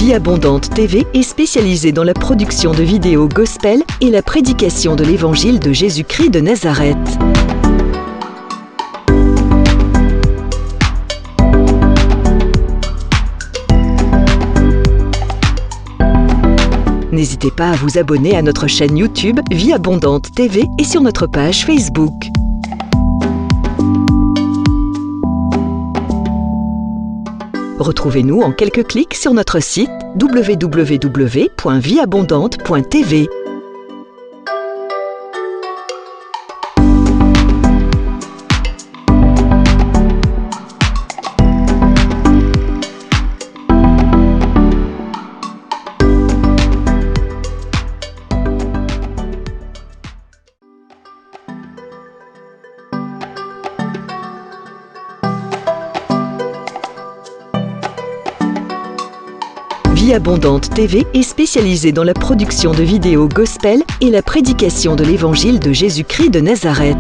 Vie Abondante TV est spécialisée dans la production de vidéos gospel et la prédication de l'évangile de Jésus-Christ de Nazareth. N'hésitez pas à vous abonner à notre chaîne YouTube Vie Abondante TV et sur notre page Facebook. Retrouvez-nous en quelques clics sur notre site www.vieabondante.tv. Vie Abondante TV est spécialisée dans la production de vidéos gospel et la prédication de l'évangile de Jésus-Christ de Nazareth.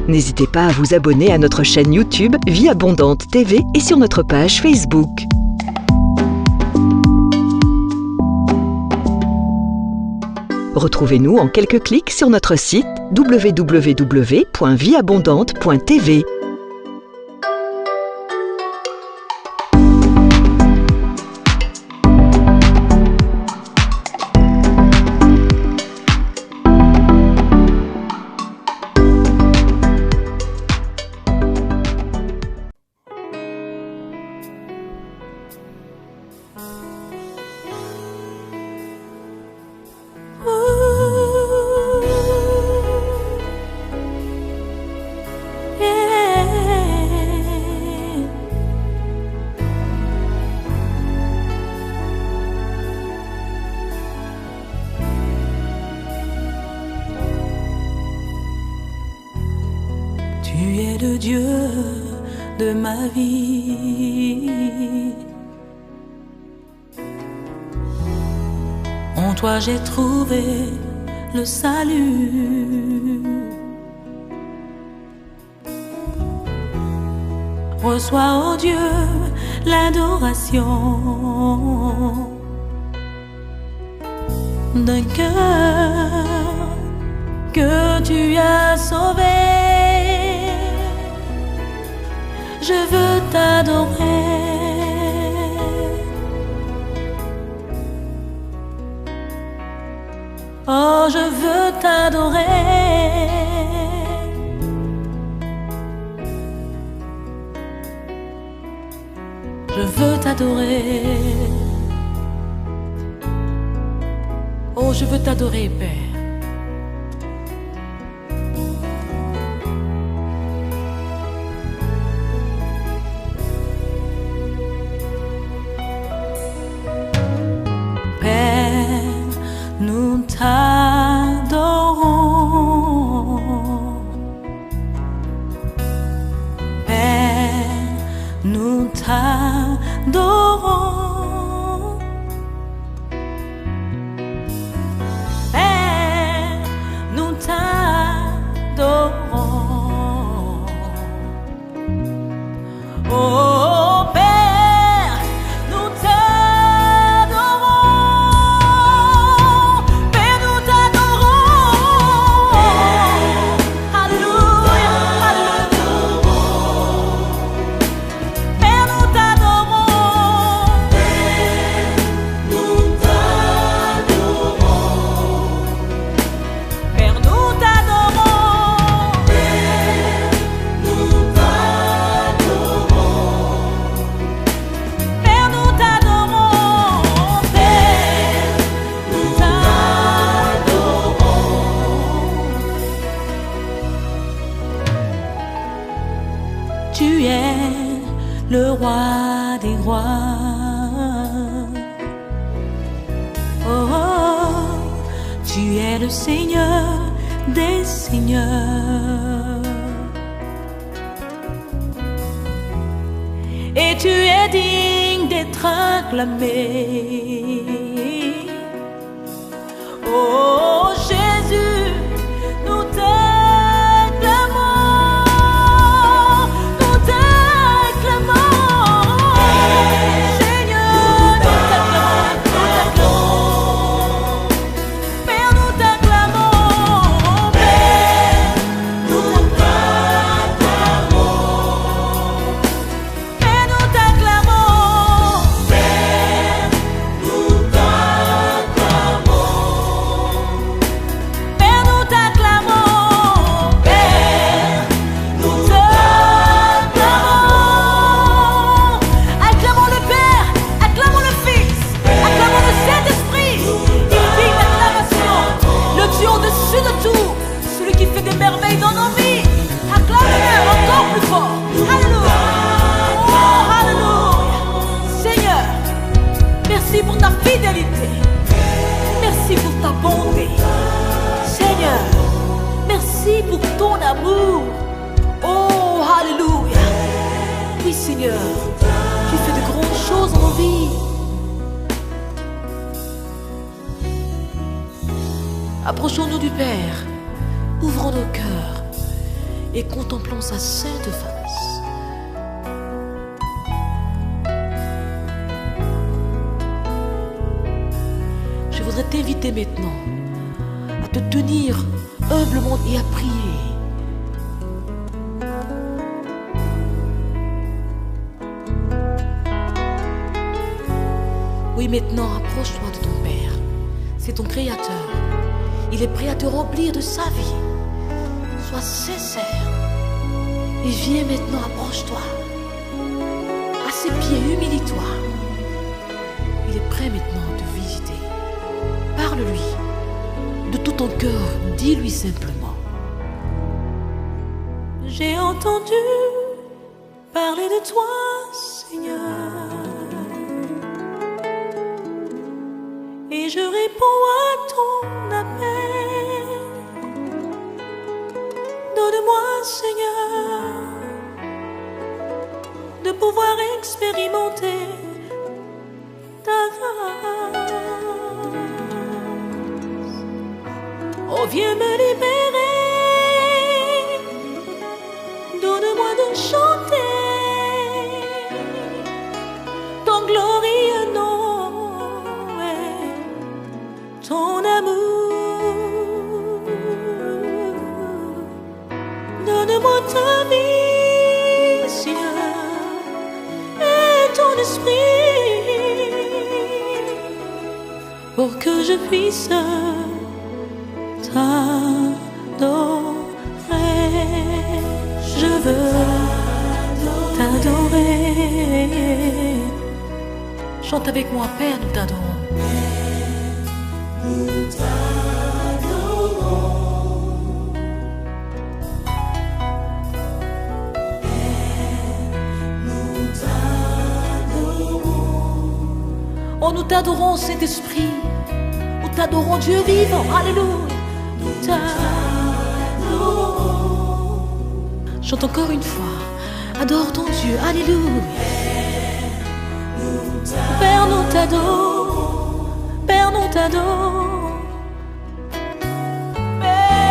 N'hésitez pas à vous abonner à notre chaîne YouTube Vie Abondante TV et sur notre page Facebook. Retrouvez-nous en quelques clics sur notre site www.vieabondante.tv. Tu es le Dieu de ma vie. En toi j'ai trouvé le salut. Reçois, oh Dieu, l'adoration d'un cœur que tu as sauvé. Je veux t'adorer. Oh, je veux t'adorer. Je veux t'adorer. Oh, je veux t'adorer, Père. Nous t'adorons, Père, nous t'adorons, Père, nous t'adorons. Oh, tu es le roi des rois. Oh, oh, tu es le Seigneur des seigneurs. Et tu es digne d'être acclamé. Oh Jésus, nous t'aimons. fidélité. Merci pour ta bonté. Seigneur, merci pour ton amour. Oh, alléluia. Oui, Seigneur, tu fais de grandes choses en nos vies. Approchons-nous du Père, ouvrons nos cœurs et contemplons sa sainte face. Je voudrais t'inviter maintenant à te tenir humblement et à prier. Oui, maintenant, approche-toi de ton Père. C'est ton Créateur. Il est prêt à te remplir de sa vie. Sois sincère. Et viens maintenant, approche-toi. À ses pieds, humilie-toi. Il est prêt maintenant à te visiter. Parle-lui. De tout ton cœur, dis-lui simplement. J'ai entendu parler de toi, Seigneur. Et je réponds à ton appel. Donne-moi, Seigneur, de pouvoir expérimenter ta grâce. Oh, viens me libérer. Donne-moi de chanter ton glorieux nom. Ton amour, donne-moi ta vie, Seigneur, et ton esprit, pour que je puisse t'adorer. Je veux t'adorer. Chante avec moi, Père, nous t'adorons. Nous t'adorons, nous t'adorons. Oh, nous t'adorons, Saint-Esprit. Nous t'adorons, Dieu vivant. Alléluia. Nous t'adorons. Chante encore une fois. Adore ton Dieu. Alléluia. Père, nous t'adorons. Père, nous t'adorons. Père,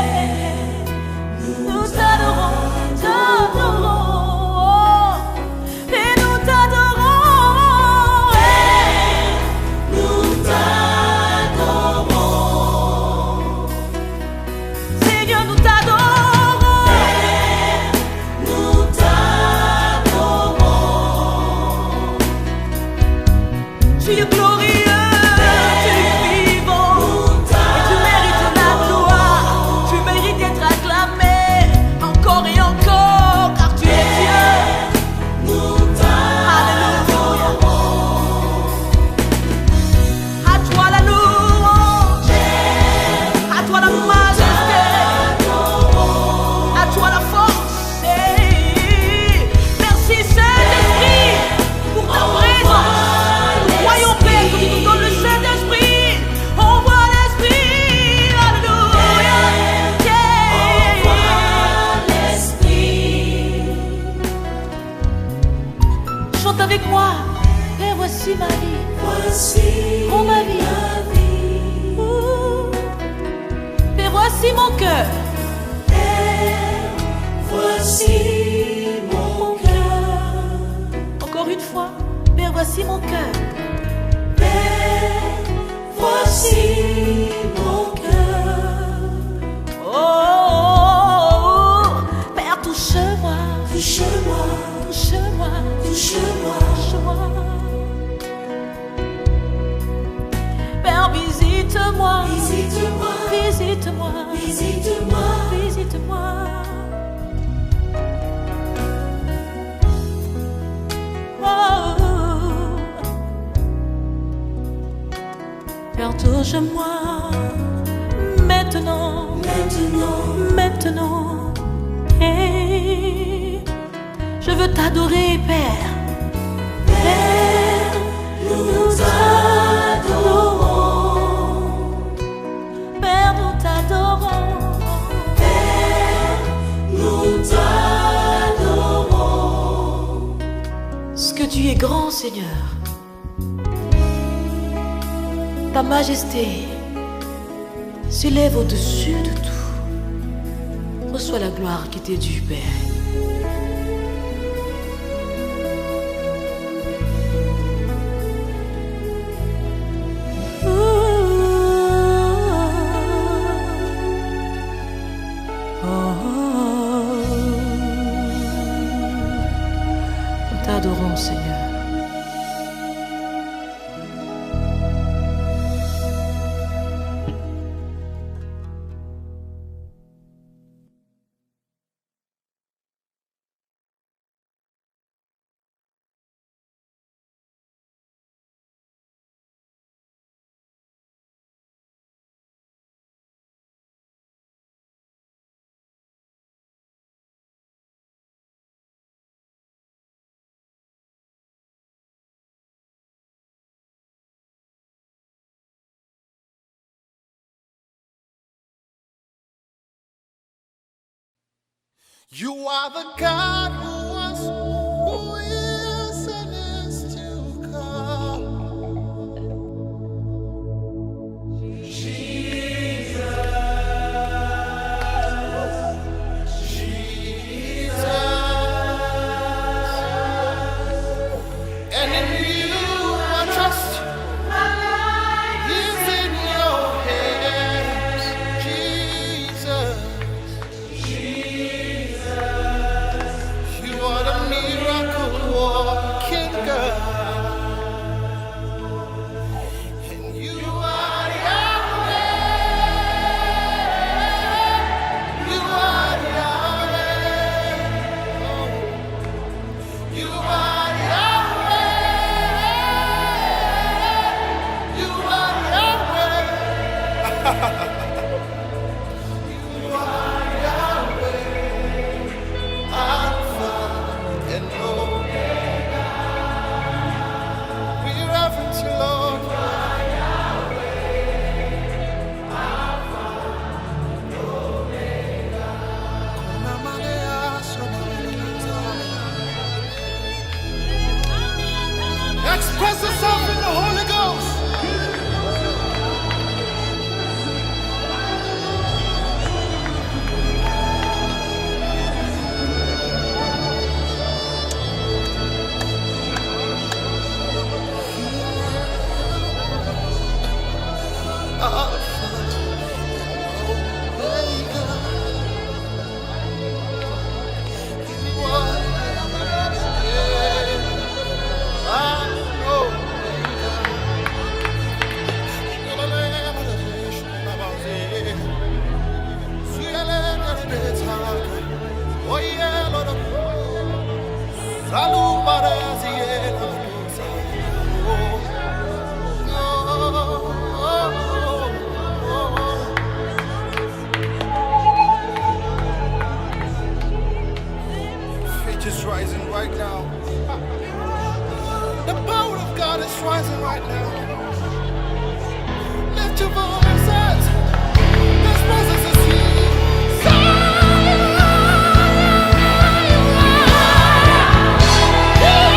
nous t'adorons, t'adorons. Père, nous t'adorons. Père, nous t'adorons. Seigneur, nous t'adorons. Père, nous t'adorons. Tu es glorieux. Avec moi, Père, voici ma vie. Voici oh, ma vie. Père, voici mon cœur. Père, voici mon cœur. Encore une fois, Père, voici mon cœur. Père, voici mon cœur. Oh, oh, oh, Père, touche-moi. Touche-moi. Touche-moi, touche-moi, touche-moi. Père, visite-moi, visite-moi, visite-moi, visite-moi, visite-moi. Oh, Père, touche-moi maintenant, maintenant, maintenant. Hey. Je veux t'adorer, Père. Père, nous t'adorons. Parce que tu es grand, Seigneur. Ta majesté s'élève au-dessus de tout. Reçois la gloire qui t'est due, Père. Nous t'adorons, Seigneur. You are the God who was, who is, and is to come. Jesus, and in you I trust. My life is in your hands, Jesus. You are the miracle walking God, and you are Yahweh. You are Yahweh. You are Yahweh. You are Yahweh. You are Yahweh. Alpha and Omega. We reverence you, Lord. Express yourself in the Holy Ghost. Faith is rising right now. The power of God is rising right now. Lift your voices. This presence is here. Yeah.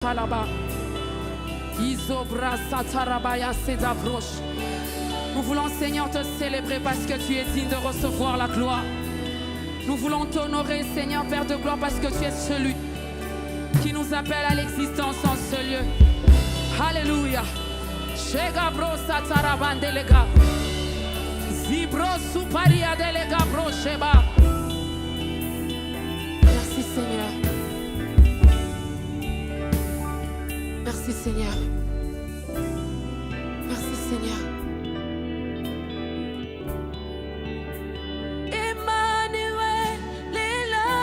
Talaba. Isobra Satarabaya Sedavroche. Nous voulons, Seigneur, te célébrer parce que tu es digne de recevoir la gloire. Nous voulons t'honorer, Seigneur, Père de gloire, parce que tu es celui qui nous appelle à l'existence en ce lieu. Alléluia. Shegabro Satarabandelega. Zibro Suparia Delega Bro Sheba. Merci, Seigneur. Merci, Seigneur. Merci, Seigneur. Emmanuel est là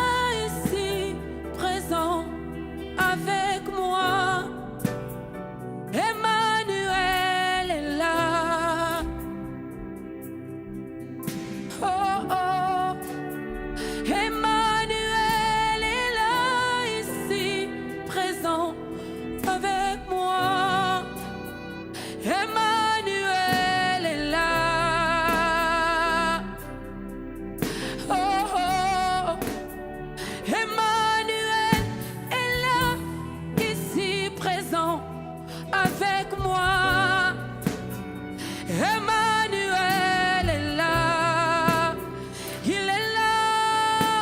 ici, présent avec moi. Emmanuel est là. Oh, oh. Emmanuel est là ici, présent avec moi. Emmanuel est là. Oh, oh. Emmanuel est là, ici présent avec moi. Emmanuel est là. Il est là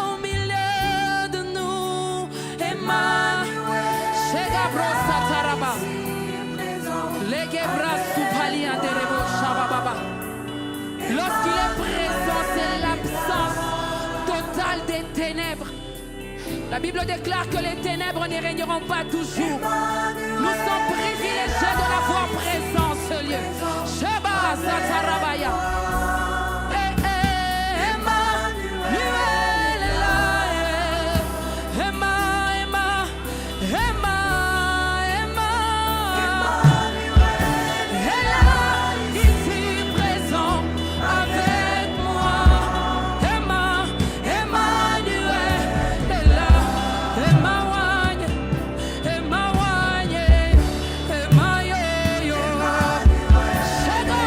au milieu de nous. Emmanuel. Shegabro Sataraba. Legebra Supalia Derebo Shabababa. Lorsqu'il est présent, c'est l'absence totale des ténèbres. La Bible déclare que les ténèbres n'y régneront pas toujours. Nous sommes privilégiés de l'avoir présent en ce lieu. Sheba Satarabaya. Emmanuel est là. Emma. Elle est là, ici présent avec moi. Emmanuel est là. Emma Wanye, Emma Yo-Yo. Sheba,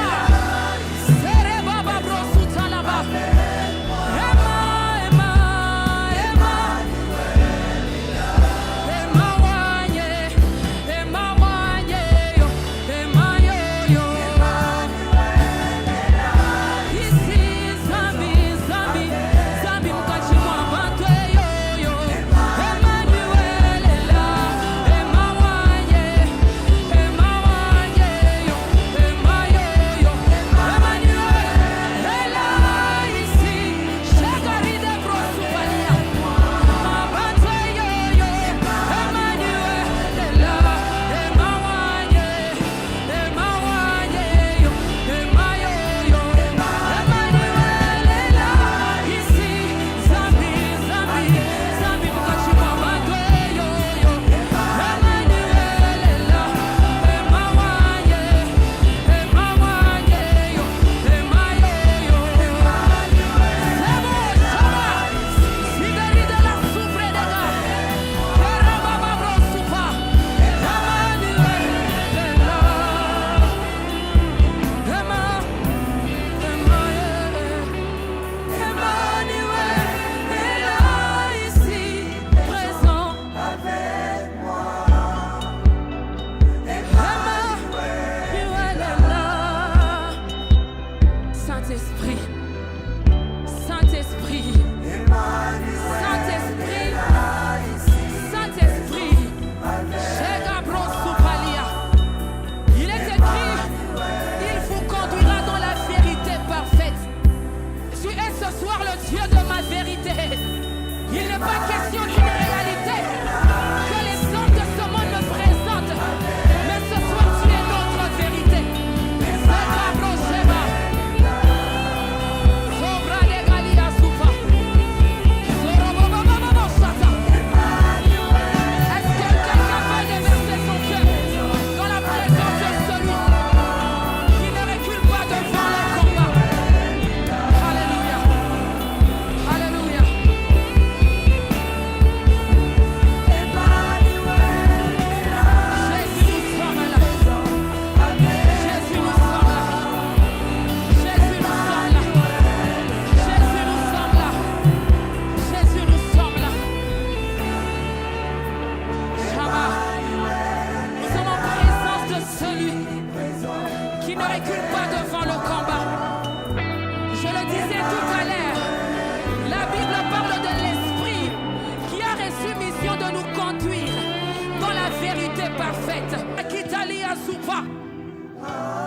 ou pas.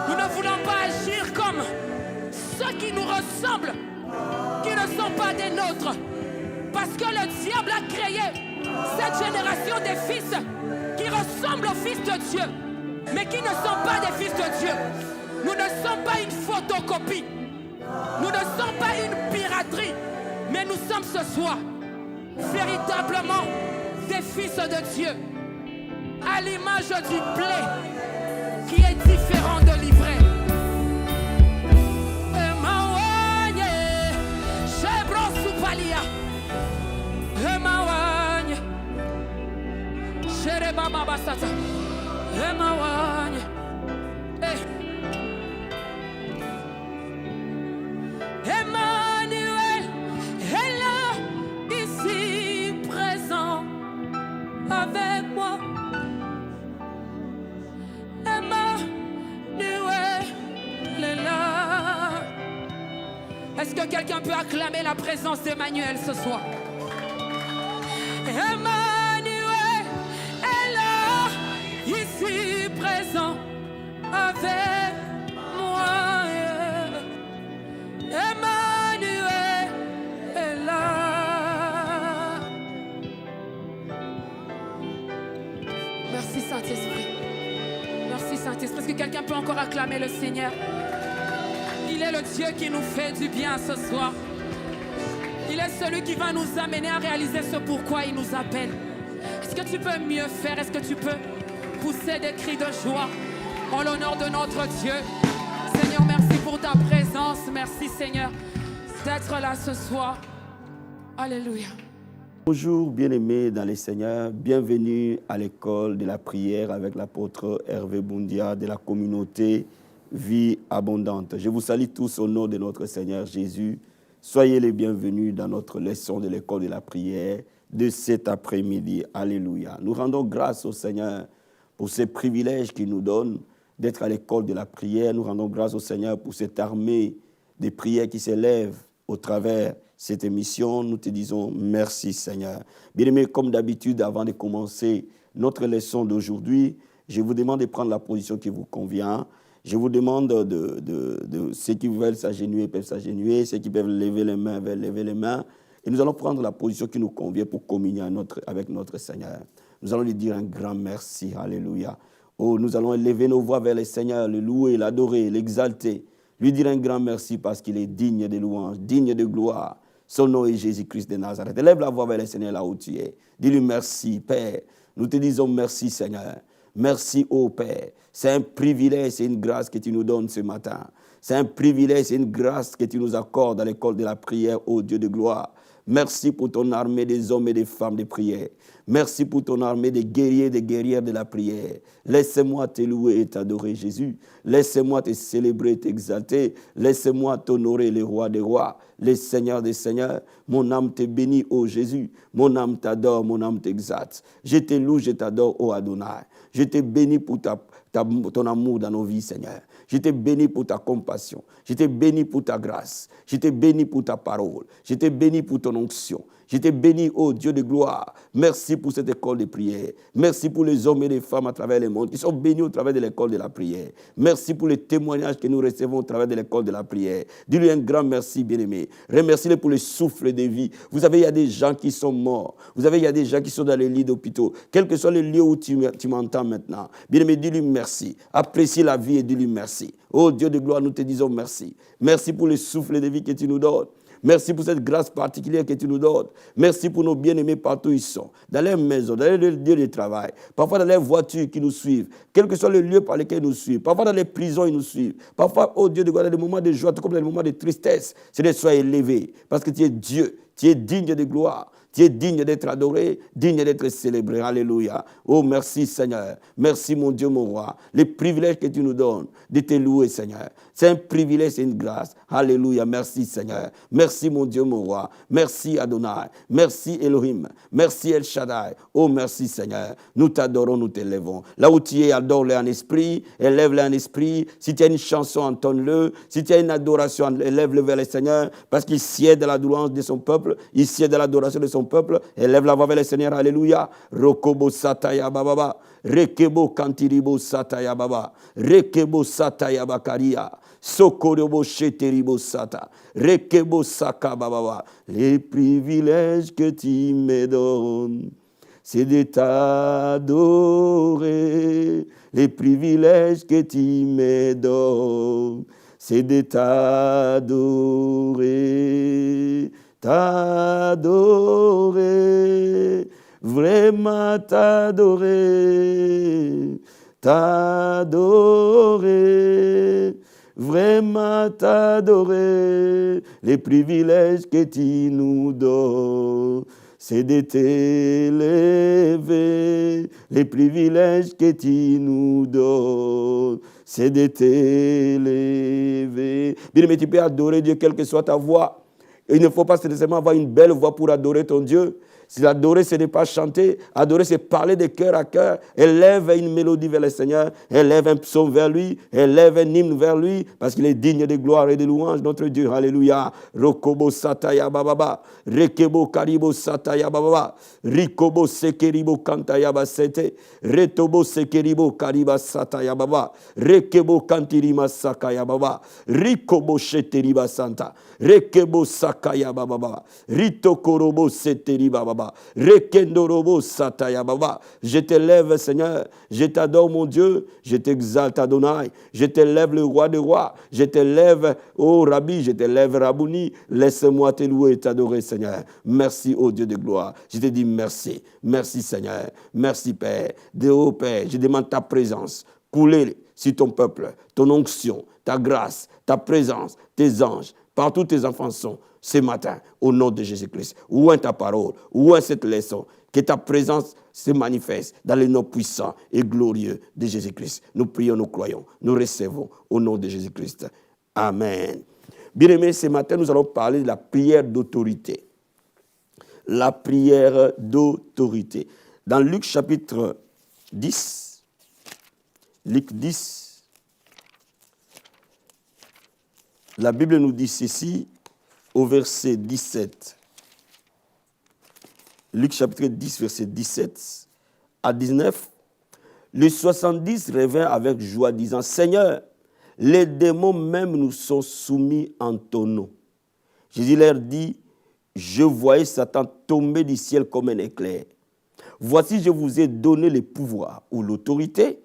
Nous ne voulons pas agir comme ceux qui nous ressemblent, qui ne sont pas des nôtres. Parce que le diable a créé cette génération des fils qui ressemblent aux fils de Dieu, mais qui ne sont pas des fils de Dieu. Nous ne sommes pas une photocopie. Nous ne sommes pas une piraterie. Mais nous sommes ce soir véritablement des fils de Dieu, à l'image du blé qui est différent de l'ivraie. Emmanuel est là, ici présent avec moi. Emmanuel est là. Est-ce que quelqu'un peut acclamer la présence d'Emmanuel ce soir? Emmanuel est là, ici présent avec moi. Emmanuel est là. Merci Saint-Esprit. Merci Saint-Esprit. Est-ce que quelqu'un peut encore acclamer le Seigneur? Il est le Dieu qui nous fait du bien ce soir. Il est celui qui va nous amener à réaliser ce pourquoi il nous appelle. Est-ce que tu peux mieux faire? Est-ce que tu peux pousser des cris de joie en l'honneur de notre Dieu? Seigneur, merci pour ta présence. Merci Seigneur d'être là ce soir. Alléluia. Bonjour bien-aimés dans les Seigneurs. Bienvenue à l'école de la prière avec l'apôtre Hervé Boundia de la communauté Vie Abondante. Je vous salue tous au nom de notre Seigneur Jésus. Soyez les bienvenus dans notre leçon de l'école de la prière de cet après-midi. Alléluia. Nous rendons grâce au Seigneur pour ce privilège qu'il nous donne d'être à l'école de la prière. Nous rendons grâce au Seigneur pour cette armée de prières qui s'élève au travers de cette émission. Nous te disons merci Seigneur. Bien-aimés, comme d'habitude, avant de commencer notre leçon d'aujourd'hui, je vous demande de prendre la position qui vous convient. Je vous demande de ceux qui veulent s'agenouiller peuvent s'agenouiller, ceux qui peuvent lever les mains veulent lever les mains. Et nous allons prendre la position qui nous convient pour communier avec notre Seigneur. Nous allons lui dire un grand merci. Alléluia. Oh, nous allons élever nos voix vers le Seigneur, le louer, l'adorer, l'exalter. Lui dire un grand merci parce qu'il est digne de louange, digne de gloire. Son nom est Jésus-Christ de Nazareth. Élève la voix vers le Seigneur là où tu es. Dis-lui merci, Père. Nous te disons merci, Seigneur. Merci, ô Père. C'est un privilège, c'est une grâce que tu nous donnes ce matin. C'est un privilège, c'est une grâce que tu nous accordes à l'école de la prière, ô Dieu de gloire. Merci pour ton armée des hommes et des femmes de prière. Merci pour ton armée des guerriers et des guerrières de la prière. Laisse-moi te louer et t'adorer, Jésus. Laisse-moi te célébrer et t'exalter. Laisse-moi t'honorer, le roi des rois, le Seigneur des seigneurs. Mon âme te bénit, ô Jésus. Mon âme t'adore, mon âme t'exalte. Je te loue, je t'adore, ô Adonai. Je te bénis pour ton amour dans nos vies, Seigneur. Je te bénis pour ta compassion. Je te bénis pour ta grâce. Je te bénis pour ta parole. Je te bénis pour ton onction. Je te bénis, ô Dieu de gloire. Merci pour cette école de prière. Merci pour les hommes et les femmes à travers le monde qui sont bénis au travers de l'école de la prière. Merci pour les témoignages que nous recevons au travers de l'école de la prière. Dis-lui un grand merci, bien-aimé. Remercie-le pour le souffle de vie. Vous savez, il y a des gens qui sont morts. Vous savez, il y a des gens qui sont dans les lits d'hôpitaux. Quel que soit le lieu où tu m'entends maintenant. Bien-aimé, dis-lui merci. Apprécie la vie et dis-lui merci. Ô Dieu de gloire, nous te disons merci. Merci pour le souffle de vie que tu nous donnes. Merci pour cette grâce particulière que tu nous donnes. Merci pour nos bien-aimés partout où ils sont. Dans les maisons, dans les lieux de travail. Parfois dans les voitures qui nous suivent. Quel que soit le lieu par lequel ils nous suivent. Parfois dans les prisons, ils nous suivent. Parfois, oh Dieu de gloire, dans les moments de joie, tout comme dans les moments de tristesse. C'est de sois élevé. Parce que tu es Dieu. Tu es digne de gloire. Tu es digne d'être adoré, digne d'être célébré. Alléluia. Oh, merci Seigneur. Merci mon Dieu, mon roi. Les privilèges que tu nous donnes de te louer, Seigneur. C'est un privilège, c'est une grâce. Alléluia. Merci Seigneur. Merci mon Dieu, mon roi. Merci Adonai. Merci Elohim. Merci El Shaddai. Oh, merci Seigneur. Nous t'adorons, nous t'élèvons. Là où tu es, adore-le en esprit. Élève-le en esprit. Si tu as une chanson, entonne-le. Si tu as une adoration, élève-le vers le Seigneur. Parce qu'il sied de la louange de son peuple. Il sied de l'adoration de son peuple. Élève la voix vers le Seigneur. Alléluia. Rokobo sataya bababa. Rekebo kantiribo sataya baba. Rekebo sataya bakaria. Sokorobo sheteribo sata. Rekebo saka bababa. Les privilèges que tu me donnes, c'est de t'adorer. Les privilèges que tu me donnes, c'est de t'adorer. T'adorer. Vraiment t'adorer. T'adorer. Vraiment t'adorer. Les privilèges que tu nous donnes, c'est de t'élever. Les privilèges que tu nous donnes, c'est de t'élever. Bien-aimé, tu peux adorer Dieu quelle que soit ta voix. Il ne faut pas nécessairement avoir une belle voix pour adorer ton Dieu. Si adorer, ce n'est pas chanter. Adorer, c'est parler de cœur à cœur. Élève une mélodie vers le Seigneur. Élève un psaume vers lui. Élève un hymne vers lui. Parce qu'il est digne de gloire et de louange, notre Dieu. Alléluia. Rokobo sataya bababa. Rekebo karibo sataya bababa. Rikobo sekeribo kantaya basete. Retobo sekeribo kariba sataya baba. Rekebo kantirima sakaya baba. Rikobo sheteriba santa. Rekebo sakaya bababa. Ritokorobo seteriba baba. Rekendorobo sataya baba. Je t'élève, Seigneur. Je t'adore, mon Dieu. Je t'exalte, Adonai. Je t'élève, le roi des rois. Je t'élève, ô Rabbi. Je t'élève, Rabouni. Laisse-moi te louer et t'adorer, Seigneur. Merci, ô Dieu de gloire. Je te dis merci. Merci, Seigneur. Merci, Père. De haut, Père, je demande ta présence. Couler sur ton peuple, ton onction, ta grâce, ta présence, tes anges. Partout tes enfants sont ce matin, au nom de Jésus-Christ. Où est ta parole? Où est cette leçon? Que ta présence se manifeste dans le nom puissant et glorieux de Jésus-Christ. Nous prions, nous croyons, nous recevons au nom de Jésus-Christ. Amen. Bien-aimés, ce matin, nous allons parler de la prière d'autorité. La prière d'autorité. Dans Luc chapitre 10, Luc 10, la Bible nous dit ceci au verset 17. Luc chapitre 10, verset 17 à 19. Les 70 revinrent avec joie, disant, Seigneur, les démons même nous sont soumis en ton nom. Jésus leur dit, je voyais Satan tomber du ciel comme un éclair. Voici, je vous ai donné le pouvoir ou l'autorité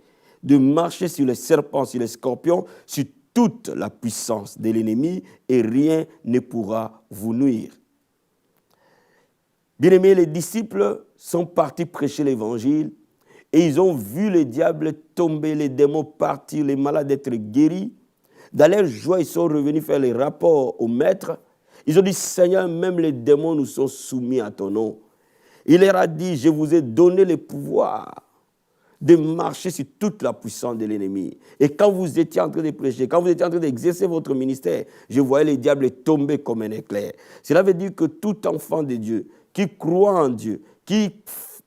de marcher sur les serpents, sur les scorpions, sur toute la puissance de l'ennemi et rien ne pourra vous nuire. Bien-aimés, les disciples sont partis prêcher l'évangile et ils ont vu le diable tomber, les démons partir, les malades être guéris. Dans leur joie, ils sont revenus faire les rapports au maître. Ils ont dit, Seigneur, même les démons nous sont soumis à ton nom. Il leur a dit, je vous ai donné le pouvoir de marcher sur toute la puissance de l'ennemi. Et quand vous étiez en train de prêcher, quand vous étiez en train d'exercer votre ministère, je voyais les diables tomber comme un éclair. Cela veut dire que tout enfant de Dieu qui croit en Dieu, qui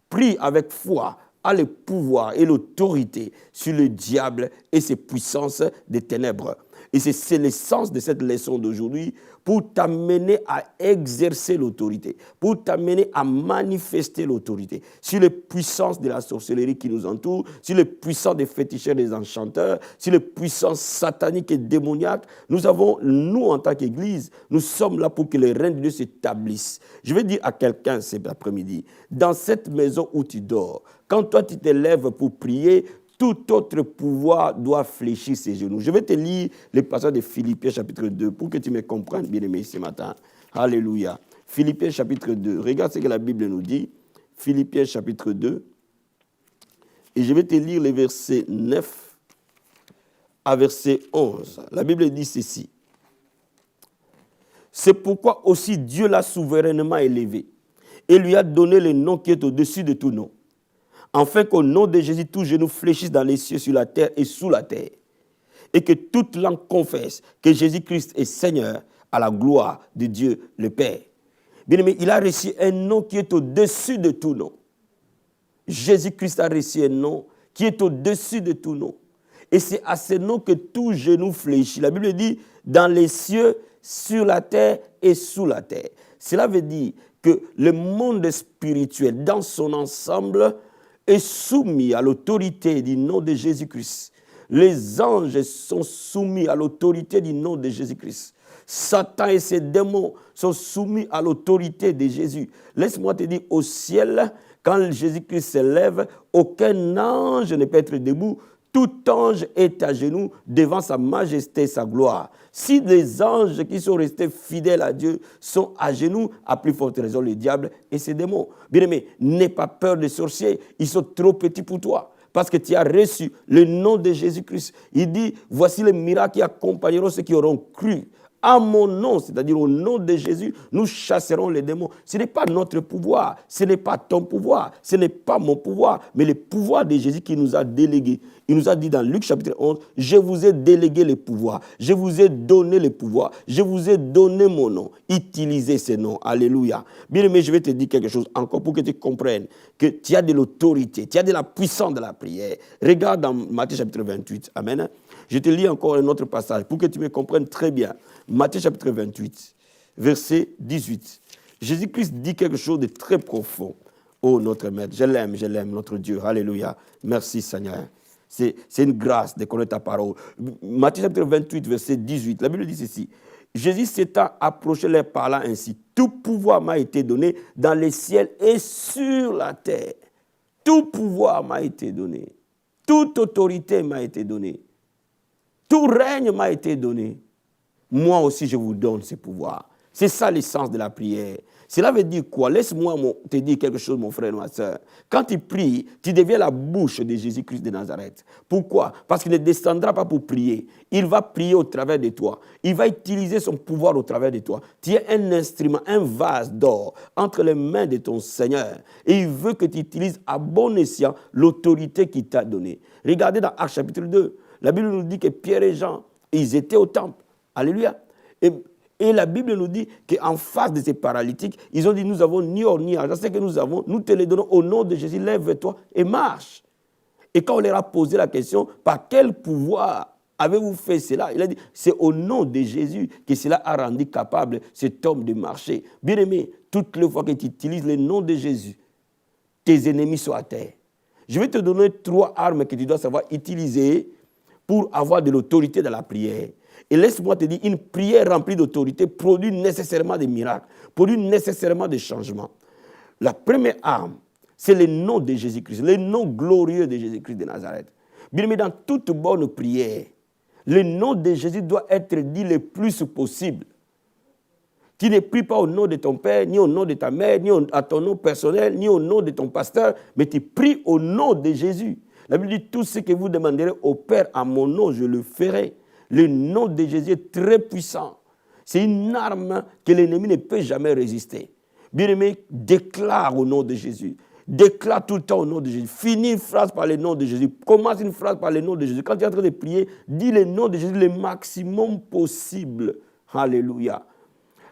prie avec foi, a le pouvoir et l'autorité sur le diable et ses puissances des ténèbres. Et c'est l'essence de cette leçon d'aujourd'hui pour t'amener à exercer l'autorité, pour t'amener à manifester l'autorité sur les puissances de la sorcellerie qui nous entoure, sur les puissances des féticheurs, des enchanteurs, sur les puissances sataniques et démoniaques. Nous, en tant qu'Église, nous sommes là pour que le règne de Dieu s'établisse. Je vais dire à quelqu'un cet après-midi, dans cette maison où tu dors, quand toi tu te lèves pour prier, tout autre pouvoir doit fléchir ses genoux. Je vais te lire le passage de Philippiens chapitre 2 pour que tu me comprennes, bien-aimé, ce matin. Alléluia. Philippiens chapitre 2. Regarde ce que la Bible nous dit. Philippiens chapitre 2. Et je vais te lire les versets 9 à verset 11. La Bible dit ceci. C'est pourquoi aussi Dieu l'a souverainement élevé et lui a donné le nom qui est au-dessus de tout nom. Afin qu'au nom de Jésus, tout genou fléchisse dans les cieux, sur la terre et sous la terre. Et que toute langue confesse que Jésus-Christ est Seigneur à la gloire de Dieu le Père. Bien-aimé, il a reçu un nom qui est au-dessus de tout nom. Jésus-Christ a reçu un nom qui est au-dessus de tout nom. Et c'est à ce nom que tout genou fléchit. La Bible dit, dans les cieux, sur la terre et sous la terre. Cela veut dire que le monde spirituel, dans son ensemble, est soumis à l'autorité du nom de Jésus-Christ. Les anges sont soumis à l'autorité du nom de Jésus-Christ. Satan et ses démons sont soumis à l'autorité de Jésus. Laisse-moi te dire, au ciel, quand Jésus-Christ s'élève, aucun ange ne peut être debout. Tout ange est à genoux devant sa majesté et sa gloire. Si les anges qui sont restés fidèles à Dieu sont à genoux, à plus forte raison le diable et ses démons. Bien-aimé, n'aie pas peur des sorciers, ils sont trop petits pour toi. Parce que tu as reçu le nom de Jésus-Christ. Il dit, voici les miracles qui accompagneront ceux qui auront cru. À mon nom, c'est-à-dire au nom de Jésus, nous chasserons les démons. Ce n'est pas notre pouvoir, ce n'est pas ton pouvoir, ce n'est pas mon pouvoir, mais le pouvoir de Jésus qui nous a délégués. Il nous a dit dans Luc chapitre 11, je vous ai délégué le pouvoir, je vous ai donné le pouvoir, je vous ai donné mon nom. Utilisez ce nom. Alléluia. Bien aimé, je vais te dire quelque chose encore pour que tu comprennes que tu as de l'autorité, tu as de la puissance de la prière. Regarde dans Matthieu chapitre 28. Amen. Je te lis encore un autre passage pour que tu me comprennes très bien. Matthieu chapitre 28, verset 18. Jésus-Christ dit quelque chose de très profond. Oh, notre Maître, je l'aime, notre Dieu. Alléluia. Merci, Seigneur. C'est une grâce de connaître ta parole. Matthieu chapitre 28, verset 18. La Bible dit ceci. Jésus s'étant approché leur parlant ainsi. Tout pouvoir m'a été donné dans les ciels et sur la terre. Tout pouvoir m'a été donné. Toute autorité m'a été donnée. Tout règne m'a été donné. Moi aussi, je vous donne ce pouvoir. C'est ça l'essence de la prière. Cela veut dire quoi? Laisse-moi te dire quelque chose, mon frère, ma soeur. Quand tu pries, tu deviens la bouche de Jésus-Christ de Nazareth. Pourquoi? Parce qu'il ne descendra pas pour prier. Il va prier au travers de toi. Il va utiliser son pouvoir au travers de toi. Tu es un instrument, un vase d'or entre les mains de ton Seigneur. Et il veut que tu utilises à bon escient l'autorité qu'il t'a donnée. Regardez dans Actes chapitre 2. La Bible nous dit que Pierre et Jean, ils étaient au temple. Alléluia. Et la Bible nous dit qu'en face de ces paralytiques, ils ont dit, nous avons ni or ni argent. Ce que nous avons, nous te les donnons au nom de Jésus. Lève-toi et marche. Et quand on leur a posé la question, par quel pouvoir avez-vous fait cela? Il a dit, c'est au nom de Jésus que cela a rendu capable cet homme de marcher. Bien aimé, toutes les fois que tu utilises le nom de Jésus, tes ennemis sont à terre. Je vais te donner 3 armes que tu dois savoir utiliser pour avoir de l'autorité dans la prière. Et laisse-moi te dire, une prière remplie d'autorité produit nécessairement des miracles, produit nécessairement des changements. La première arme, c'est le nom de Jésus-Christ, le nom glorieux de Jésus-Christ de Nazareth. Bien, mais dans toute bonne prière, le nom de Jésus doit être dit le plus possible. Tu ne pries pas au nom de ton père, ni au nom de ta mère, ni à ton nom personnel, ni au nom de ton pasteur, mais tu pries au nom de Jésus. La Bible dit, tout ce que vous demanderez au Père à mon nom, je le ferai. Le nom de Jésus est très puissant. C'est une arme que l'ennemi ne peut jamais résister. Bien-aimé, déclare au nom de Jésus. Déclare tout le temps au nom de Jésus. Finis une phrase par le nom de Jésus. Commence une phrase par le nom de Jésus. Quand tu es en train de prier, dis le nom de Jésus le maximum possible. Alléluia.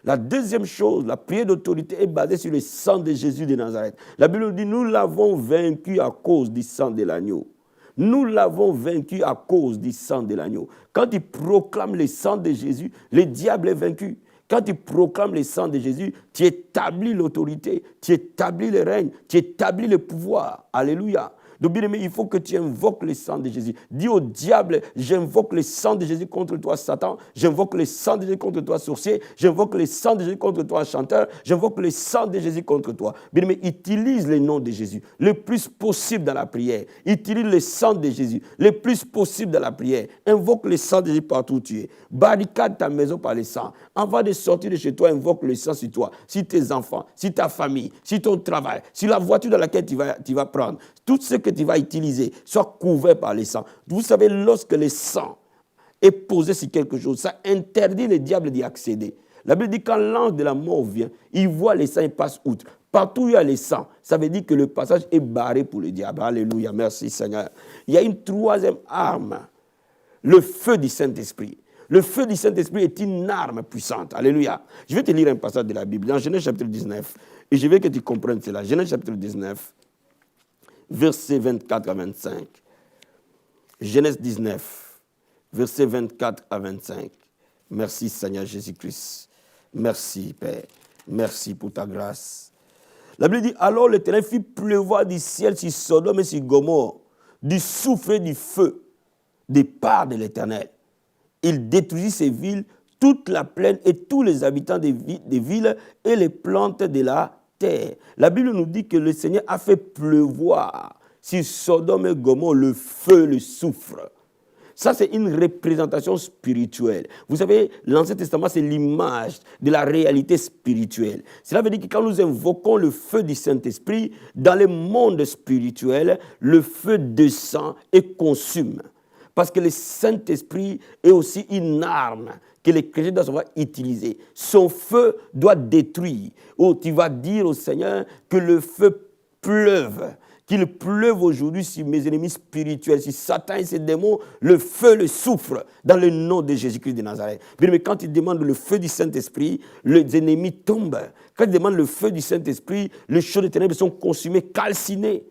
La deuxième chose, la prière d'autorité est basée sur le sang de Jésus de Nazareth. La Bible dit, nous l'avons vaincu à cause du sang de l'agneau. Nous l'avons vaincu à cause du sang de l'agneau. Quand tu proclames le sang de Jésus, le diable est vaincu. Quand tu proclames le sang de Jésus, tu établis l'autorité, tu établis le règne, tu établis le pouvoir. Alléluia. Donc, bien aimé, il faut que tu invoques le sang de Jésus. Dis au diable, j'invoque le sang de Jésus contre toi, Satan. J'invoque le sang de Jésus contre toi, sorcier. J'invoque le sang de Jésus contre toi, chanteur. J'invoque le sang de Jésus contre toi. Bien aimé, utilise le nom de Jésus le plus possible dans la prière. Utilise le sang de Jésus le plus possible dans la prière. Invoque le sang de Jésus partout où tu es. Barricade ta maison par le sang. Avant de sortir de chez toi, invoque le sang sur toi, sur tes enfants, sur ta famille, sur ton travail, sur la voiture dans laquelle tu vas prendre. Tout ce que tu vas utiliser soit couvert par le sang. Vous savez, lorsque le sang est posé sur quelque chose, ça interdit le diable d'y accéder. La Bible dit que quand l'ange de la mort vient, il voit le sang et passe outre. Partout où il y a le sang, ça veut dire que le passage est barré pour le diable. Alléluia, merci Seigneur. Il y a une troisième arme, le feu du Saint-Esprit. Le feu du Saint-Esprit est une arme puissante. Alléluia. Je vais te lire un passage de la Bible, dans Genèse chapitre 19, et je veux que tu comprennes cela. Genèse chapitre 19. Versets 24 à 25. Genèse 19, versets 24 à 25. Merci Seigneur Jésus-Christ. Merci Père. Merci pour ta grâce. La Bible dit, alors l'Éternel fit pleuvoir du ciel sur Sodome et sur Gomorrhe, du souffle et du feu, des parts de l'Éternel. Il détruisit ces villes, toute la plaine et tous les habitants des villes et les plantes de la terre. La Bible nous dit que le Seigneur a fait pleuvoir sur Sodome et Gomorrhe le feu, le soufre. Ça, c'est une représentation spirituelle. Vous savez, l'Ancien Testament, c'est l'image de la réalité spirituelle. Cela veut dire que quand nous invoquons le feu du Saint-Esprit, dans le monde spirituel, le feu descend et consume. Parce que le Saint-Esprit est aussi une arme que les chrétiens doivent savoir utiliser. Son feu doit détruire. Oh, tu vas dire au Seigneur que le feu pleuve. Qu'il pleuve aujourd'hui sur mes ennemis spirituels, sur Satan et ses démons, le feu le souffre dans le nom de Jésus-Christ de Nazareth. Mais quand il demande le feu du Saint-Esprit, les ennemis tombent. Quand il demande le feu du Saint-Esprit, les choses des ténèbres sont consumées, calcinées.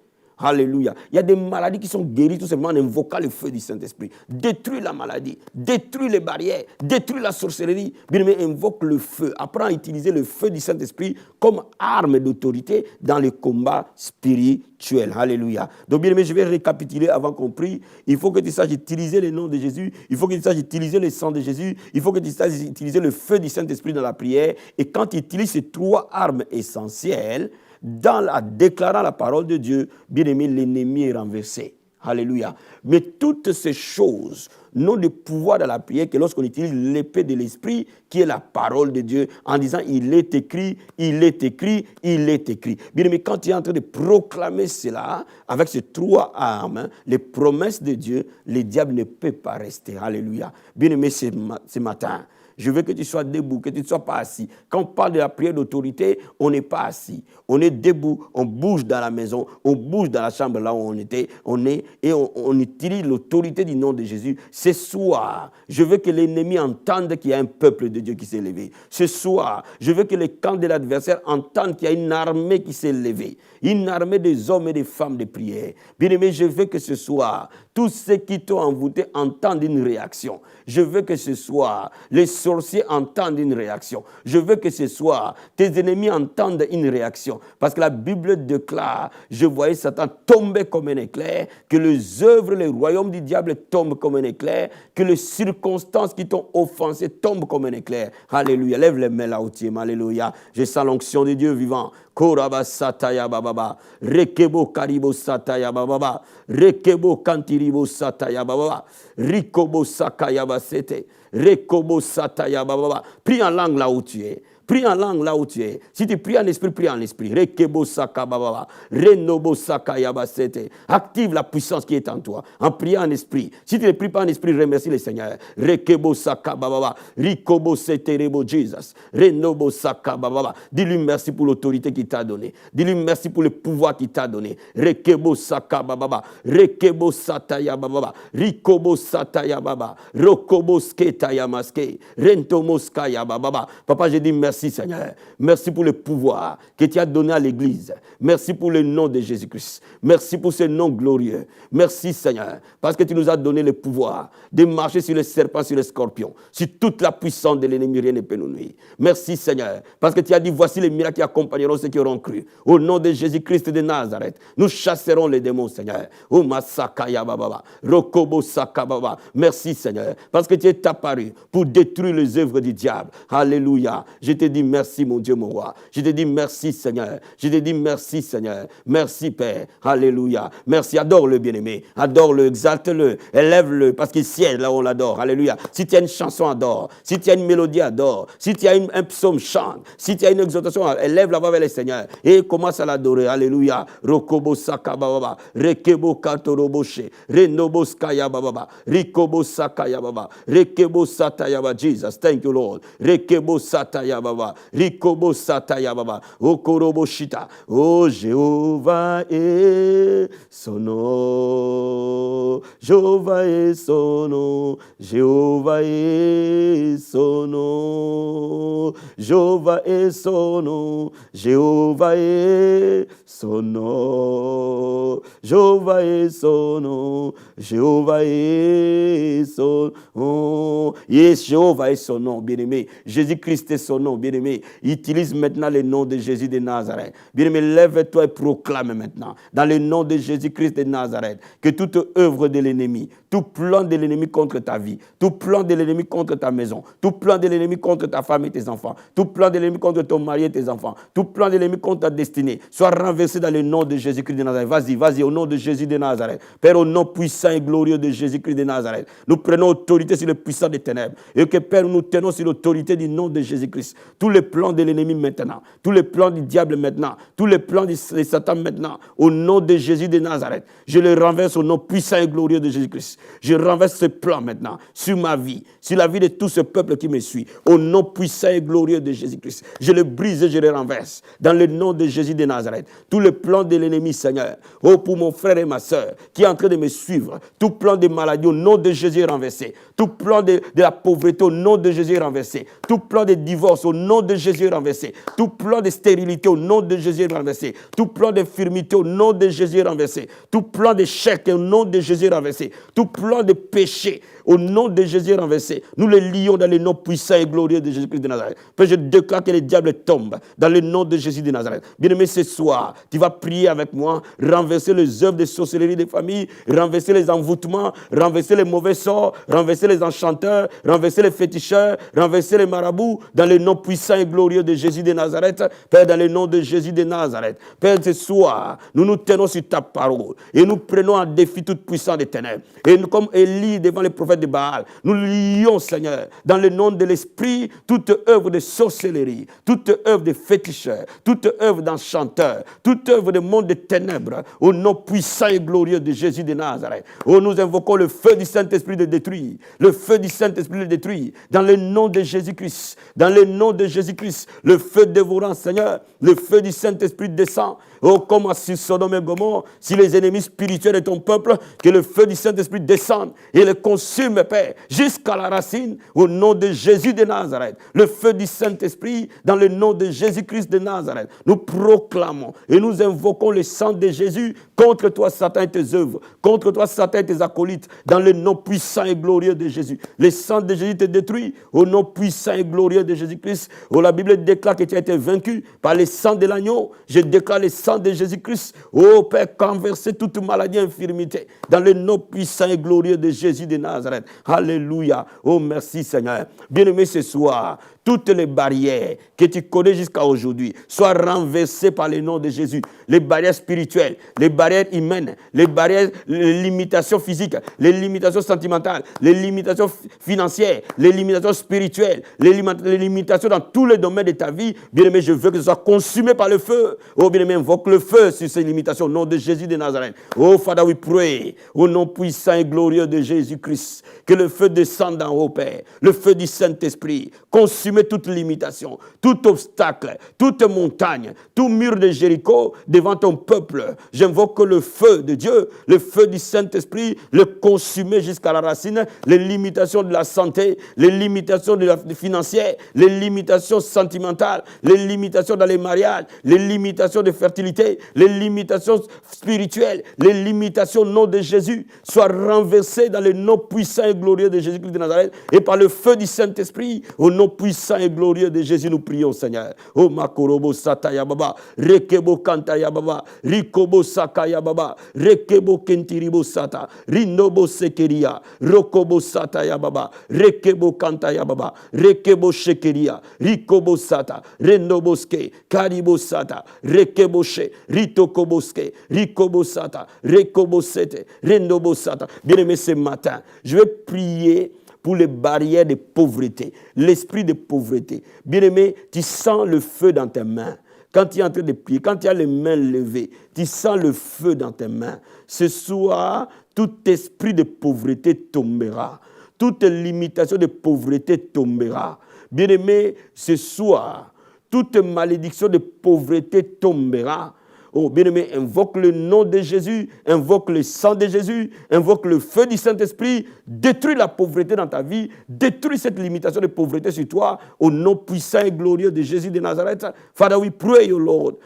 Alléluia. Il y a des maladies qui sont guéries tout simplement en invoquant le feu du Saint-Esprit. Détruis la maladie, détruis les barrières, détruis la sorcellerie. Bien aimé, invoque le feu. Apprends à utiliser le feu du Saint-Esprit comme arme d'autorité dans le combat spirituel. Alléluia. Donc bien aimé, je vais récapituler avant qu'on prie. Il faut que tu saches utiliser le nom de Jésus. Il faut que tu saches utiliser le sang de Jésus. Il faut que tu saches utiliser le feu du Saint-Esprit dans la prière. Et quand tu utilises ces trois armes essentielles, déclarant la parole de Dieu, bien aimé, l'ennemi est renversé. Alléluia. Mais toutes ces choses n'ont de pouvoir dans la prière que lorsqu'on utilise l'épée de l'esprit, qui est la parole de Dieu, en disant il est écrit, il est écrit, il est écrit. Bien aimé, quand tu es en train de proclamer cela, avec ces trois armes, les promesses de Dieu, le diable ne peut pas rester. Alléluia. Bien aimé, ce matin, je veux que tu sois debout, que tu ne sois pas assis. Quand on parle de la prière d'autorité, on n'est pas assis. On est debout, on bouge dans la maison, on bouge dans la chambre là où on était, on utilise l'autorité du nom de Jésus. Ce soir, je veux que l'ennemi entende qu'il y a un peuple de Dieu qui s'est levé. Ce soir, je veux que les camps de l'adversaire entendent qu'il y a une armée qui s'est levée. Une armée des hommes et des femmes de prière. Bien-aimé, je veux que ce soir, tous ceux qui t'ont envoûté entendent une réaction. Je veux que ce soir, les sorciers entendent une réaction. Je veux que ce soir, tes ennemis entendent une réaction. Parce que la Bible déclare, je voyais Satan tomber comme un éclair, que les œuvres, les royaumes du diable tombent comme un éclair, que les circonstances qui t'ont offensé tombent comme un éclair. Alléluia. Lève les mains là où tu es. Alléluia. Je sens l'onction de Dieu vivant. Koraba sataya bababa, rekebo karibo sataya bababa, rekebo kantiribo sataya bababa, rikobo sakaya basete, rekobo sataya bababa. Prie en langue là où tu es. Prie en langue là où tu es. Si tu pries en esprit, prie en esprit. Rekebo sakababa, renobo sakayabasete. Active la puissance qui est en toi. En priant en esprit. Si tu ne pries pas en esprit, remercie le Seigneur. Rekebo sakababa, rikobo seterebo Jesus. Renobo sakababa. Dis-lui merci pour l'autorité qu'il t'a donnée. Dis-lui merci pour le pouvoir qu'il t'a donné. Rekebo sakababa, rekebo satayababa, rikobo satayababa, rokobo sketayamaske, rentomoskayababa. Papa, je dis merci Seigneur. Merci pour le pouvoir que tu as donné à l'Église. Merci pour le nom de Jésus-Christ. Merci pour ce nom glorieux. Merci Seigneur, parce que tu nous as donné le pouvoir de marcher sur les serpents, sur les scorpions, sur toute la puissance de l'ennemi, rien ne peut nous nuire. Merci Seigneur, parce que tu as dit, voici les miracles qui accompagneront ceux qui auront cru. Au nom de Jésus-Christ de Nazareth, nous chasserons les démons Seigneur. Oh Masakaya Baba, Rokobo Sakababa. Merci Seigneur, parce que tu es apparu pour détruire les œuvres du diable. Alléluia. Je te dis merci mon Dieu, mon roi. Je te dis merci Seigneur. Je te dis merci Seigneur. Merci Père. Alléluia. Merci. Adore-le bien-aimé. Adore-le, exalte-le, élève-le parce qu'il siège là où on l'adore. Alléluia. Si tu as une chanson, adore. Si tu as une mélodie, adore. Si tu as un psaume, chante. Si tu as une exhortation, élève la voix vers le Seigneur et commence à l'adorer. Alléluia. Rokobo sakababa. Rekebo katoroboshe. Renobo skayababa. Rikobo sakayababa. Rekebo satayaba. Jesus. Thank you Lord. Rekebo satayababa. Rikobo satayababa. Okoroboshita. Oh Jéhovah est son nom. Jéhovah est son nom. Jéhovah est son nom. Jéhovah est son nom. Jéhovah est son nom. Jéhovah est son nom. Jéhovah est son nom. Yes, Jéhovah est son nom, bien-aimé. Jésus-Christ est son nom, bien-aimé. Utilise maintenant le nom de Jésus de Nazareth. Bien-aimé, lève-toi et proclame maintenant, dans le nom de Jésus-Christ de Nazareth, que toute œuvre de l'ennemi, tout plan de l'ennemi contre ta vie, tout plan de l'ennemi contre ta maison, tout plan de l'ennemi contre ta femme et tes enfants, tout plan de l'ennemi contre ton mari et tes enfants, tout plan de l'ennemi contre ta destinée, soit renversé dans le nom de Jésus-Christ de Nazareth. Vas-y, vas-y, au nom de Jésus de Nazareth. Père, au nom puissant et glorieux de Jésus-Christ de Nazareth, nous prenons autorité sur le puissant des ténèbres. Et que, Père, nous tenons sur l'autorité du nom de Jésus-Christ. Tous les plans de l'ennemi maintenant, tous les plans du diable maintenant, tous les plans de Satan maintenant, au nom de Jésus de Nazareth, je les renverse au nom puissant et glorieux de Jésus-Christ. Je renverse ce plan maintenant sur ma vie, sur la vie de tout ce peuple qui me suit, au nom puissant et glorieux de Jésus-Christ. Je le brise et je le renverse dans le nom de Jésus de Nazareth. Tous les plans de l'ennemi, Seigneur, oh, pour mon frère et ma soeur qui est en train de me suivre, tout plan de maladie au nom de Jésus est renversé. Tout plan de la pauvreté au nom de Jésus est renversé. Tout plan de divorce au nom de Jésus est renversé. Tout plan de stérilité au nom de Jésus est renversé. Tout plan d'infirmité au nom de Jésus est renversé. Tout plan d'échec au nom de Jésus est renversé. Tout plan de péché au nom de Jésus renversé. Nous les lions dans le nom puissant et glorieux de Jésus-Christ de Nazareth. Puis je déclare que les diables tombent dans le nom de Jésus de Nazareth. Bien-aimé, ce soir, tu vas prier avec moi, renverser les œuvres de sorcellerie des familles, renverser les envoûtements, renverser les mauvais sorts, renverser les enchanteurs, renverser les féticheurs, renverser les marabouts dans le nom puissant et glorieux de Jésus de Nazareth. Père, dans le nom de Jésus de Nazareth. Père, ce soir, nous nous tenons sur ta parole et nous prenons en défi toute puissance des ténèbres. Et nous, comme Élie devant les prophètes de Baal, nous lions, Seigneur, dans le nom de l'Esprit, toute œuvre de sorcellerie, toute œuvre de féticheur, toute œuvre d'enchanteur, toute œuvre de monde de ténèbres, au nom puissant et glorieux de Jésus de Nazareth. Oh, nous invoquons le feu du Saint-Esprit de détruire, le feu du Saint-Esprit de détruire, dans le nom de Jésus-Christ, dans le nom de Jésus-Christ, le feu dévorant, Seigneur, le feu du Saint-Esprit descend, oh, comme sur Sodome et Gomorrhe, si les ennemis spirituels de ton peuple, que le feu du Saint-Esprit descende et le consume, Père, jusqu'à la racine, au nom de Jésus de Nazareth. Le feu du Saint-Esprit, dans le nom de Jésus-Christ de Nazareth. Nous proclamons et nous invoquons le sang de Jésus contre toi, Satan et tes œuvres, contre toi, Satan et tes acolytes, dans le nom puissant et glorieux de Jésus. Le sang de Jésus te détruit, au nom puissant et glorieux de Jésus-Christ. Oh, la Bible déclare que tu as été vaincu par le sang de l'agneau. Je déclare le sang de Jésus-Christ. Oh, Père, renverser toute maladie, infirmité, dans le nom puissant et glorieux de Jésus de Nazareth. Alléluia. Oh, merci Seigneur. Bien-aimé, ce soir, toutes les barrières que tu connais jusqu'à aujourd'hui soient renversées par le nom de Jésus. Les barrières spirituelles, les barrières humaines, les barrières, les limitations physiques, les limitations sentimentales, les limitations financières, les limitations spirituelles, les limitations dans tous les domaines de ta vie. Bien-aimé, je veux que ce soit consumé par le feu. Oh, bien-aimé, invoque le feu sur ces limitations au nom de Jésus de Nazareth. Oh, Father, we pray, au nom puissant et glorieux de Jésus-Christ, que le feu descende d'en haut, Père, le feu du Saint-Esprit, consume toute limitation, tout obstacle, toute montagne, tout mur de Jéricho devant ton peuple. J'invoque le feu de Dieu, le feu du Saint-Esprit, le consumer jusqu'à la racine, les limitations de la santé, les limitations financières, les limitations sentimentales, les limitations dans les mariages, les limitations de fertilité, les limitations spirituelles, les limitations au nom de Jésus, soient renversées dans le nom puissant et glorieux de Jésus-Christ de Nazareth et par le feu du Saint-Esprit, au nom puissant et glorieux de Jésus, nous prions, Seigneur. Oh, Makorobo Sataya Baba, Rekebo Kantaya Baba, Rikobo Sakaya Baba, Rekebo Kentiribo Sata, Rinobo Sekeria, Rokobo Sataya Baba, Rekebo Kantaya Baba, Rekebo Shekeria, Rikobo Sata, Renoboske, Karibo Sata, Rekebo She, Ritokoboske, Rikobo Sata, Rekobo Sete, Renobo Sata. Bien-aimé, ce matin, je vais prier pour les barrières de pauvreté, l'esprit de pauvreté. Bien-aimé, tu sens le feu dans tes mains. Quand tu es en train de prier, quand tu as les mains levées, tu sens le feu dans tes mains. Ce soir, tout esprit de pauvreté tombera. Toute limitation de pauvreté tombera. Bien-aimé, ce soir, toute malédiction de pauvreté tombera. Oh, bien-aimé, invoque le nom de Jésus, invoque le sang de Jésus, invoque le feu du Saint-Esprit, détruis la pauvreté dans ta vie, détruis cette limitation de pauvreté sur toi, au nom puissant et glorieux de Jésus de Nazareth. Father, we pray, O Lord.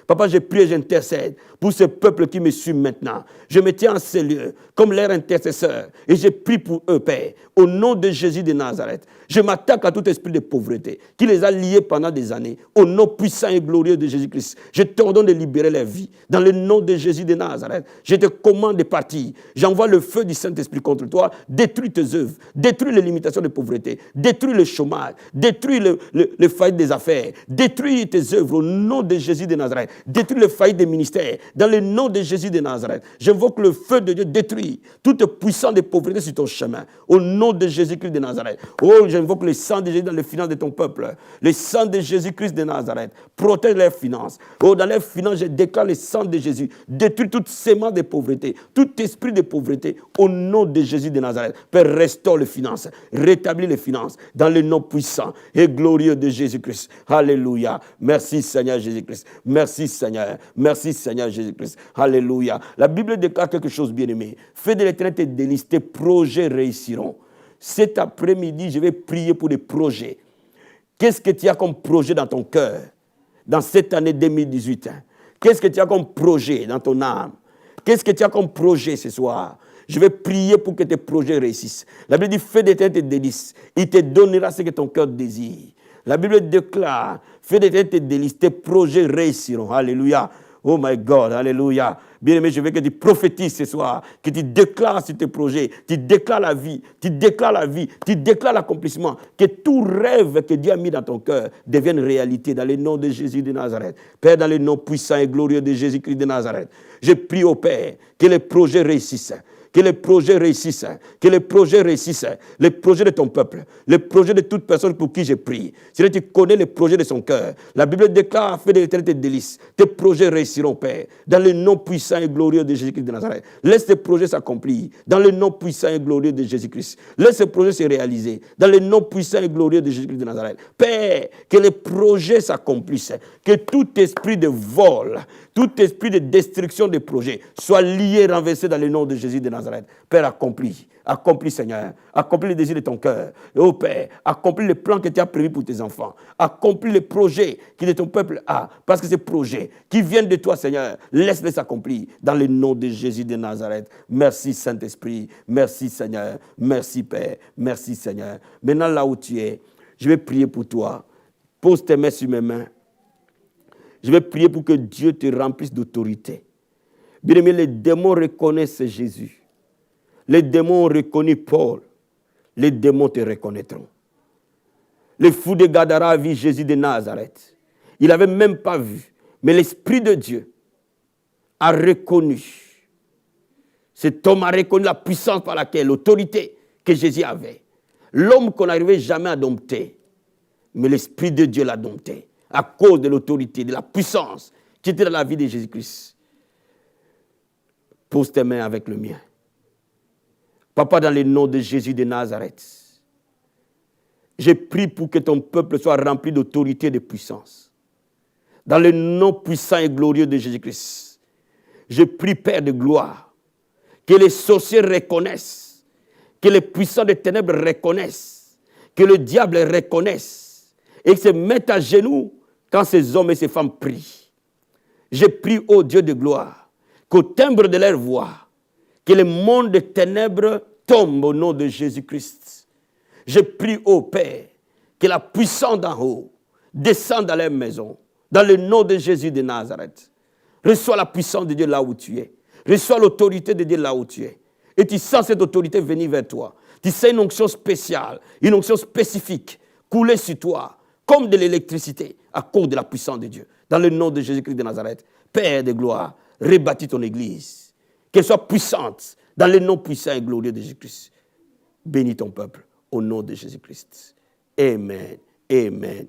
Papa, je prie et j'intercède pour ce peuple qui me suit maintenant. Je me tiens en ces lieux comme leur intercesseur et je prie pour eux, Père, au nom de Jésus de Nazareth. Je m'attaque à tout esprit de pauvreté qui les a liés pendant des années. Au nom puissant et glorieux de Jésus-Christ, je t'ordonne de libérer leur vie. Dans le nom de Jésus de Nazareth, je te commande de partir. J'envoie le feu du Saint-Esprit contre toi. Détruis tes œuvres, détruis les limitations de pauvreté, détruis le chômage, détruis le faillite des affaires, détruis tes œuvres au nom de Jésus de Nazareth, détruis le faillite des ministères. Dans le nom de Jésus de Nazareth, j'invoque le feu de Dieu, détruit toute puissance de pauvreté sur ton chemin. Au nom de Jésus-Christ de Nazareth. Oh, j'invoque le sang de Jésus dans les finances de ton peuple. Le sang de Jésus-Christ de Nazareth. Protège leurs finances. Oh, dans leurs finances, je déclare le sang de Jésus. Détruis toute sémence de pauvreté, tout esprit de pauvreté. Au nom de Jésus de Nazareth. Père, restaure les finances. Rétablis les finances. Dans le nom puissant et glorieux de Jésus-Christ. Alléluia. Merci Seigneur Jésus-Christ. Merci Seigneur. Merci Seigneur Jésus-Christ. Alléluia. La Bible déclare quelque chose, bien-aimé. Fais de l'Éternel tes délices, tes projets réussiront. Cet après-midi, je vais prier pour des projets. Qu'est-ce que tu as comme projet dans ton cœur, dans cette année 2018? Qu'est-ce que tu as comme projet dans ton âme? Qu'est-ce que tu as comme projet ce soir? Je vais prier pour que tes projets réussissent. La Bible dit, fais de l'Éternel tes délices. Il te donnera ce que ton cœur désire. La Bible déclare, fais de l'Éternel tes délices, tes projets réussiront. Alléluia. Oh my God, alléluia. Bien-aimé, je veux que tu prophétises ce soir, que tu déclares sur tes projets, tu déclares la vie, tu déclares l'accomplissement, que tout rêve que Dieu a mis dans ton cœur devienne réalité dans le nom de Jésus de Nazareth. Père, dans le nom puissant et glorieux de Jésus-Christ de Nazareth, je prie au Père que les projets réussissent. Que les projets réussissent, que les projets réussissent, les projets de ton peuple, les projets de toute personne pour qui je prie. Si tu connais les projets de son cœur, la Bible déclare, fais de l'Éternel tes délices, tes projets réussiront, Père, dans le nom puissant et glorieux de Jésus-Christ de Nazareth. Laisse tes projets s'accomplir, dans le nom puissant et glorieux de Jésus-Christ. Laisse ces projets se réaliser, dans le nom puissant et glorieux de Jésus-Christ de Nazareth. Père, que les projets s'accomplissent, que tout esprit de vol, tout esprit de destruction des projets soit lié, renversé dans le nom de Jésus de Nazareth. Père, accomplis Seigneur, accomplis les désirs de ton cœur. Oh Père, accomplis les plans que tu as prévus pour tes enfants. Accomplis les projets que ton peuple a. Parce que ces projets qui viennent de toi Seigneur, laisse-les s'accomplir dans le nom de Jésus de Nazareth. Merci Saint-Esprit, merci Seigneur, merci Père, merci Seigneur. Maintenant là où tu es, je vais prier pour toi. Pose tes mains sur mes mains. Je vais prier pour que Dieu te remplisse d'autorité. Bien-aimé, les démons reconnaissent Jésus. Les démons ont reconnu Paul. Les démons te reconnaîtront. Le fou de Gadara a vu Jésus de Nazareth. Il n'avait même pas vu. Mais l'Esprit de Dieu a reconnu. Cet homme a reconnu la puissance par laquelle, l'autorité que Jésus avait. L'homme qu'on n'arrivait jamais à dompter. Mais l'Esprit de Dieu l'a dompté. À cause de l'autorité, de la puissance qui était dans la vie de Jésus-Christ. Pose tes mains avec le mien. Papa, dans le nom de Jésus de Nazareth, je prie pour que ton peuple soit rempli d'autorité et de puissance. Dans le nom puissant et glorieux de Jésus-Christ, je prie, Père de gloire, que les sorciers reconnaissent, que les puissants des ténèbres reconnaissent, que le diable reconnaisse et se mettent à genoux quand ces hommes et ces femmes prient. Je prie, ô Dieu de gloire, qu'au timbre de leur voix, que le monde des ténèbres tombe au nom de Jésus-Christ. Je prie au Père que la puissance d'en haut descende dans leur maison, dans le nom de Jésus de Nazareth. Reçois la puissance de Dieu là où tu es. Reçois l'autorité de Dieu là où tu es. Et tu sens cette autorité venir vers toi. Tu sens une onction spéciale, une onction spécifique couler sur toi, comme de l'électricité, à cause de la puissance de Dieu. Dans le nom de Jésus-Christ de Nazareth, Père de gloire, rebâtis ton Église. Qu'elle soit puissante dans le nom puissant et glorieux de Jésus-Christ. Bénis ton peuple au nom de Jésus-Christ. Amen, amen,